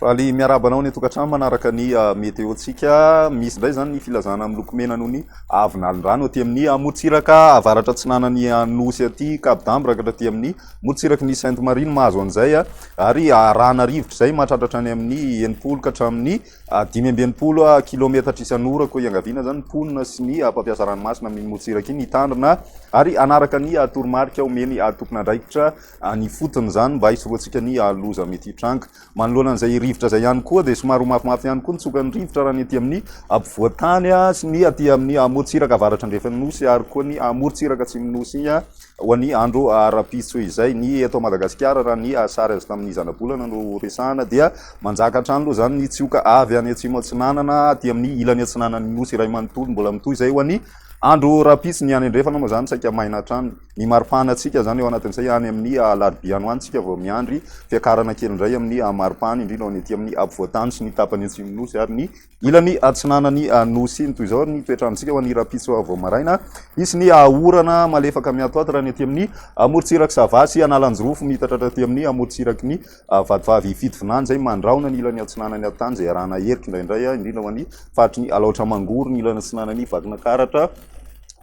Faly miarabanao ny tokantrano manaraka ny météo-tsika misy ndray zany ny filazana amin'ny lokomena noho ny avinalin-drano aty amin'ny amorontsiraka avaratra atsinanan'ny anosy aty Cap d'Ambre ka aty amin'ny morontsiraka ny Sainte Marine mahazo an'izay ary rana rivotra zay mahatratratra any amin'ny enimpolo ka hatramin'ny dimy amby enimpolo kilometatra isan'ora koa iangaviana zany ponina sy ny mpampiasa ranomasina amin'ny morontsiraka iny hitandrina ary anaraka ny toromarika omeny tompon'andraikitra ny fotony zany mba hisoroantsika ny loza mety hitranga manoloana an'izay rivotra zay ihany koa dia somary mafimafy ihany koa nitsokan'ny rivotra raha ny aty amin'ny ampovoantany sy ny aty amin'ny morontsiraka avaratra andrefanosy ary koa ny morontsiraka atsimonosy igny ho an'ny andro rapiso izay ny eto Madagasikara raha ny sary azy tamin'ny zanabolana no resahana dia manjaka hatrany aloha zany ny tsioka avy any atsimo atsinanana aty amin'ny ilany atsinanan'ny nosy iray manontolo mbola mitoy zay ho an'ny andro rapiso ny any andrefana moa zany saika maina hatrany ny maripanatsika zany eo anatin'izay any amin'ny alarobia any tsika vao miandry fiakarana kely indray amin'ny maripana indrindra ny aty amin'ny ampovoantany sy ny tapany atsimonosy ary ny ilany atsinanany nosy iny toy izao ny toetrandrotsika ho an'ny rapiso vao maraina misy ny orana malefaka miatoato raha ny aty amin'ny morontsiraka savasy analanjorofo mitatratra aty amin'ny morontsiraky ny vadivavy fitovinany zay mandraona ny ilany atsinanany atany zay arahana herika indraindray indrindra ho an'ny faritry ny alaotra mangoro ny ilany atsinanany vakina karatra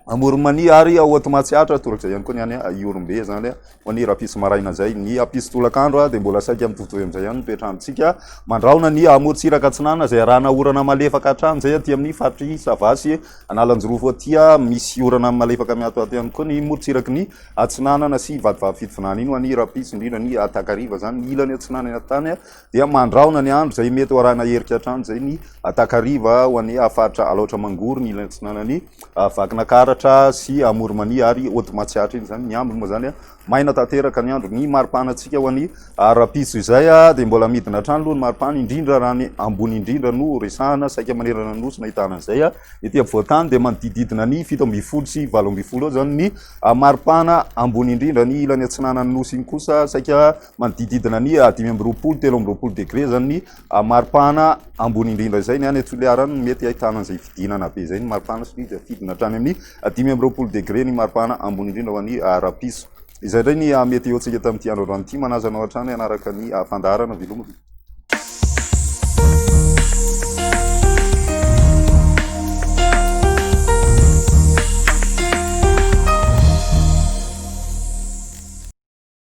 amoromani ary automatsiatra torak'izay ihany koa ny any iorombe zany ho an'ny rapiso maraina zay ny apiso tolakandro dia mbola saika mitovitovy amin'izay ihany toetrandrotsika mandraona ny morontsiraka atsinana zay arahana orana malefaka hatrany zay aty amin'ny faritry savasy analanjorofo atya misy orana malefaka miatoato ihany koa ny morontsiraky ny atsinanana sy vadivavy fitovinany iny ho an'ny rapiso indrindra ny takariva zany ny ilany atsinanany atany dia mandraona ny andro zay mety ho arahana herika hatrany zay ny takariva ho an'ny faritra alaotra mangoro ny ilany atsinanany vakina karatra sy amoromani ary automatsiatra iny zany ny ambiny moa zany maina tanteraka ny andro ny maripanatsika ho an'ny rapiso izay dia mbola midina hatrany aloha ny maripana indrindra raha ny ambony indrindra no resahana saika manerana nosy nahitana an'izay ety ampovoantany dia manodididina ny 7 sy 8 eo zany ny maripana ambony indrindra ny ilany atsinanany nosy iny kosa saika manodididina ny 5 degré zany ny maripana ambony indrindra izay ny any Toliarany mety ahitana an'izay fidinana be zay ny maripana sy fidina hatrany amin'ny 5 degré ny maripana ambony indrindra ho an'ny rapiso izay ndray ny météo tsika tamin'ity andro rano ity manazanao hatrany anaraka ny fandaharana velomity